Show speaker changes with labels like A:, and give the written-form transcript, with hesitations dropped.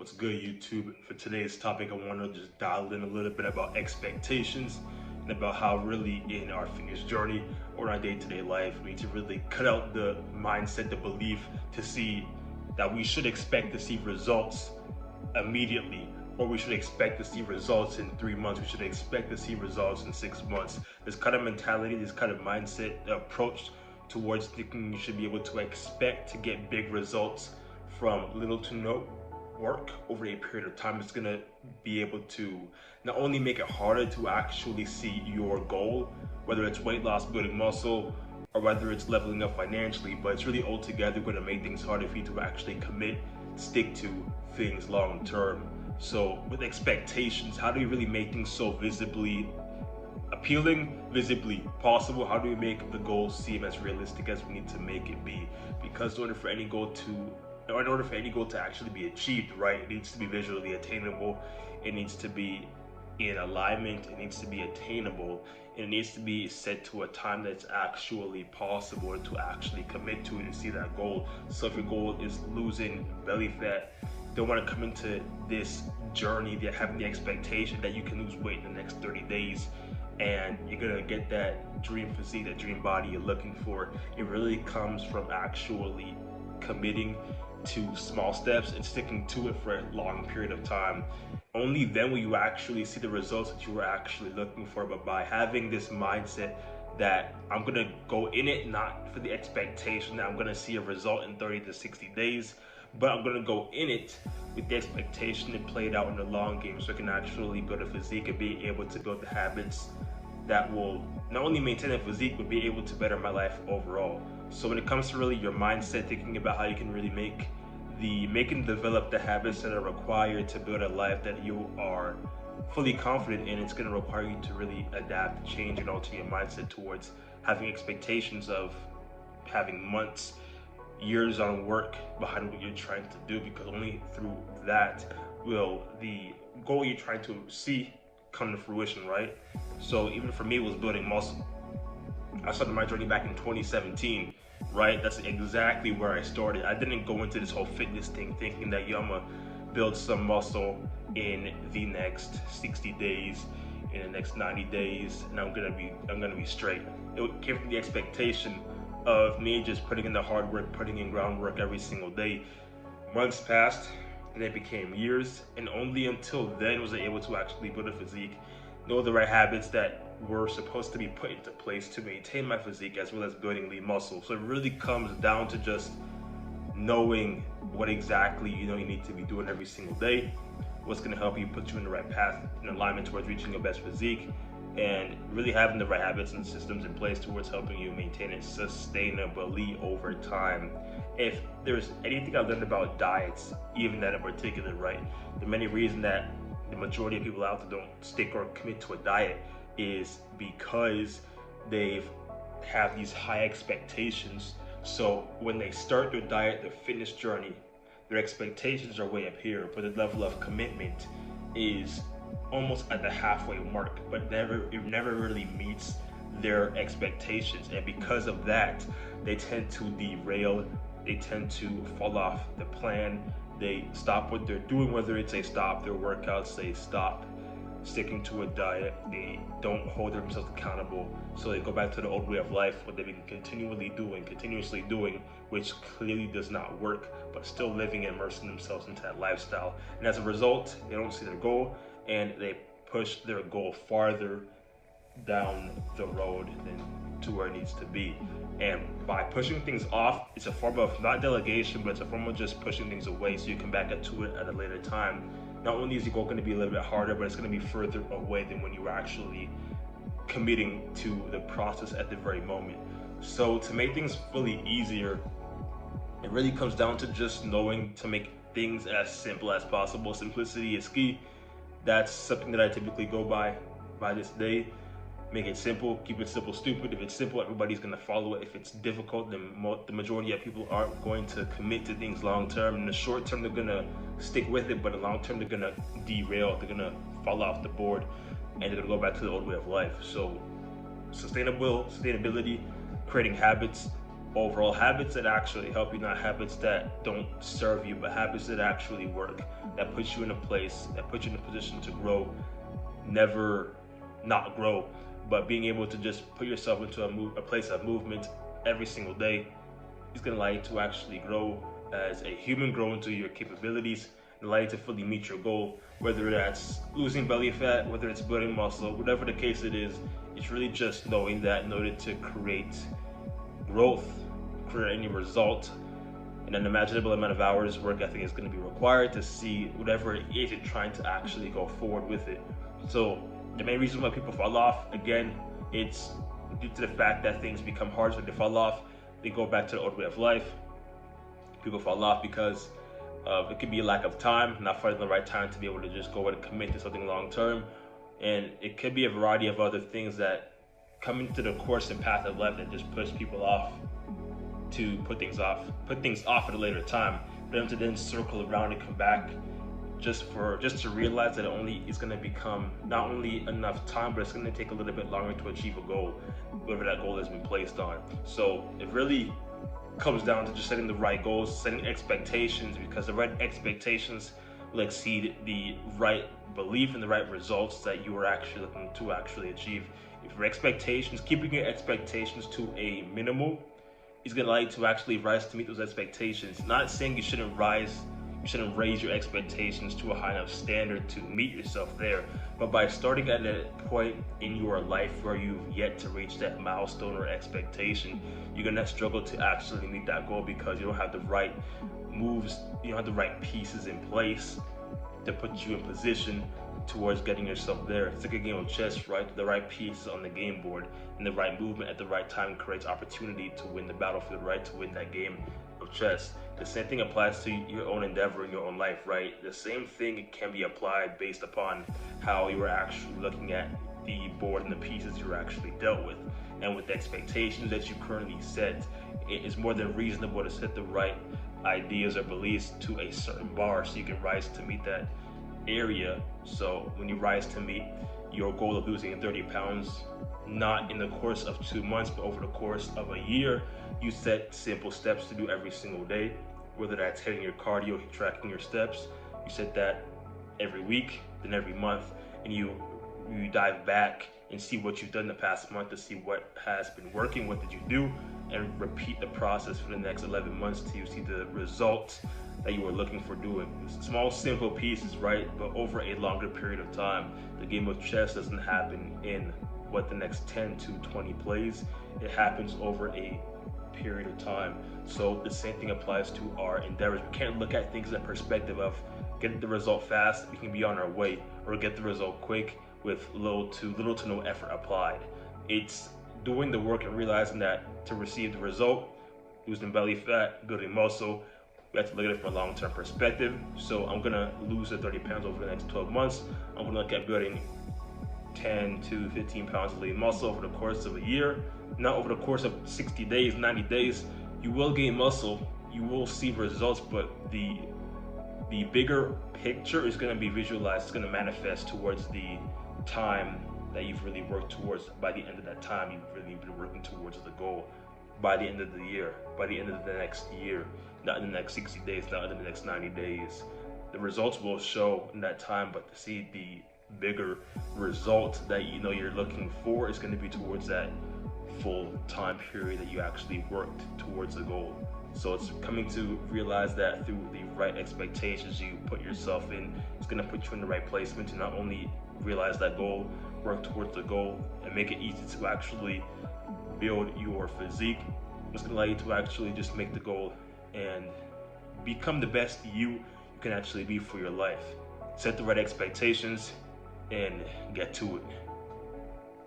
A: What's good, YouTube? For today's topic, I want to just dial in a little bit about expectations and about how really in our fitness journey or our day-to-day life, we need to really cut out the mindset, the belief to see that we should expect to see results immediately, or we should expect to see results in 3 months, we should expect to see results in 6 months. This kind of mentality, this kind of mindset approach towards thinking you should be able to expect to get big results from little to no work over a period of time is going to be able to not only make it harder to actually see your goal, whether it's weight loss, building muscle, or whether it's leveling up financially, but it's really altogether going to make things harder for you to actually commit, stick to things long term. So with expectations, how do we really make things so visibly appealing, visibly possible? How do we make the goal seem as realistic as we need to make it be? Because in order for any goal to actually be achieved, right, it needs to be visually attainable, it needs to be in alignment, it needs to be attainable, and it needs to be set to a time that's actually possible to actually commit to and see that goal. So if your goal is losing belly fat, don't want to come into this journey having the expectation that you can lose weight in the next 30 days and you're gonna get that dream physique, that dream body you're looking for. It really comes from actually committing to small steps and sticking to it for a long period of time. Only then will you actually see the results that you were actually looking for. But by having this mindset that I'm gonna go in it not for the expectation that I'm gonna see a result in 30 to 60 days, but I'm gonna go in it with the expectation to play it out in the long game, so I can actually build a physique and be able to build the habits that will not only maintain a physique, but be able to better my life overall. So when it comes to really your mindset, thinking about how you can really make and develop the habits that are required to build a life that you are fully confident in, it's going to require you to really adapt, change, and alter your mindset towards having expectations of having months, years on work behind what you're trying to do, because only through that will the goal you're trying to see come to fruition, right? So even for me, it was building muscle. I started my journey back in 2017, right? That's exactly where I started. I didn't go into this whole fitness thing thinking that, I'm gonna build some muscle in the next 60 days, in the next 90 days, and I'm gonna be straight. It came from the expectation of me just putting in the hard work, putting in groundwork every single day. Months passed, and it became years, and only until then was I able to actually build a physique, know the right habits that were supposed to be put into place to maintain my physique, as well as building lean muscle. So it really comes down to just knowing what exactly you need to be doing every single day, what's going to help you put you in the right path, in alignment towards reaching your best physique, and really having the right habits and systems in place towards helping you maintain it sustainably over time. If there's anything I learned about diets, even that in particular, right, the many reasons that the majority of people out there don't stick or commit to a diet is because they have these high expectations. So when they start their diet, their fitness journey, their expectations are way up here, but the level of commitment is almost at the halfway mark, but it never really meets their expectations. And because of that, they tend to derail, they tend to fall off the plan, they stop what they're doing, whether it's they stop their workouts, they stop sticking to a diet, they don't hold themselves accountable, so they go back to the old way of life, what they've been continuously doing, which clearly does not work, but still living and immersing themselves into that lifestyle. And as a result, they don't see their goal, and they push their goal farther down the road than to where it needs to be. And by pushing things off, it's a form of not delegation, but it's a form of just pushing things away so you come back to it at a later time. Not only is your goal going to be a little bit harder, but it's going to be further away than when you were actually committing to the process at the very moment. So to make things fully easier, it really comes down to just knowing to make things as simple as possible. Simplicity is key. That's something that I typically go by this day. Make it simple, keep it simple, stupid. If it's simple, everybody's gonna follow it. If it's difficult, then the majority of people aren't going to commit to things long term. In the short term, they're gonna stick with it, but in the long term, they're gonna derail, they're gonna fall off the board, and they're gonna go back to the old way of life. So sustainability, creating habits overall habits that actually help you, not habits that don't serve you, but habits that actually work, that puts you in a place, that puts you in a position to grow, never not grow, but being able to just put yourself into a place of movement every single day is going to allow you to actually grow as a human, grow into your capabilities, and allow you to fully meet your goal, whether that's losing belly fat, whether it's building muscle, whatever the case it is. It's really just knowing that in order to create growth, create any result, and an unimaginable amount of hours work ethic is going to be required to see whatever it is you're trying to actually go forward with it. So the main reason why people fall off, again, it's due to the fact that things become hard. So they fall off, they go back to the old way of life. People fall off because it could be a lack of time, not finding the right time to be able to just go and commit to something long term. And it could be a variety of other things that come into the course and path of life that just push people off, to put things off at a later time, for them to then circle around and come back just to realize that it's going to become not only enough time, but it's going to take a little bit longer to achieve a goal, whatever that goal has been placed on. So it really comes down to just setting the right goals, setting expectations, because the right expectations will exceed the right belief in the right results that you are actually looking to actually achieve. If your expectations, keeping your expectations to a minimal, is going to allow you to actually rise to meet those expectations. Not saying you shouldn't raise your expectations to a high enough standard to meet yourself there, but by starting at a point in your life where you've yet to reach that milestone or expectation, you're going to struggle to actually meet that goal because you don't have the right moves, you don't have the right pieces in place to put you in position towards getting yourself there. It's like a game of chess, right? The right pieces on the game board and the right movement at the right time creates opportunity to win the battlefield, right? To win that game of chess. The same thing applies to your own endeavor in your own life, right? The same thing can be applied based upon how you are actually looking at the board and the pieces you're actually dealt with. And with the expectations that you currently set, it is more than reasonable to set the right ideas or beliefs to a certain bar so you can rise to meet that area. So when you rise to meet your goal of losing 30 pounds, not in the course of 2 months, but over the course of a year, you set simple steps to do every single day, whether that's hitting your cardio, tracking your steps. You set that every week, then every month, and you dive back and see what you've done the past month to see what has been working, what did you do, and repeat the process for the next 11 months till you see the results that you were looking for doing. Small, simple pieces, right? But over a longer period of time. The game of chess doesn't happen in the next 10 to 20 plays. It happens over a period of time. So the same thing applies to our endeavors. We can't look at things in the perspective of get the result fast, we can be on our way, or get the result quick with little to no effort applied. It's doing the work and realizing that to receive the result, losing belly fat, building muscle, we have to look at it from a long-term perspective. So I'm gonna lose the 30 pounds over the next 12 months. I'm gonna look at building 10 to 15 pounds of lean muscle over the course of a year. Not over the course of 60 days, 90 days. You will gain muscle, you will see results, but the bigger picture is going to be visualized, it's going to manifest towards the time that you've really worked towards. By the end of that time, you've really been working towards the goal. By the end of the year, by the end of the next year, not in the next 60 days, not in the next 90 days. The results will show in that time, but to see the bigger result that you know you're looking for is going to be towards that full time period that you actually worked towards the goal. So it's coming to realize that through the right expectations you put yourself in, it's going to put you in the right placement to not only realize that goal, work towards the goal, and make it easy to actually build your physique. It's going to allow you to actually just make the goal and become the best you can actually be for your life. Set the right expectations and get to it.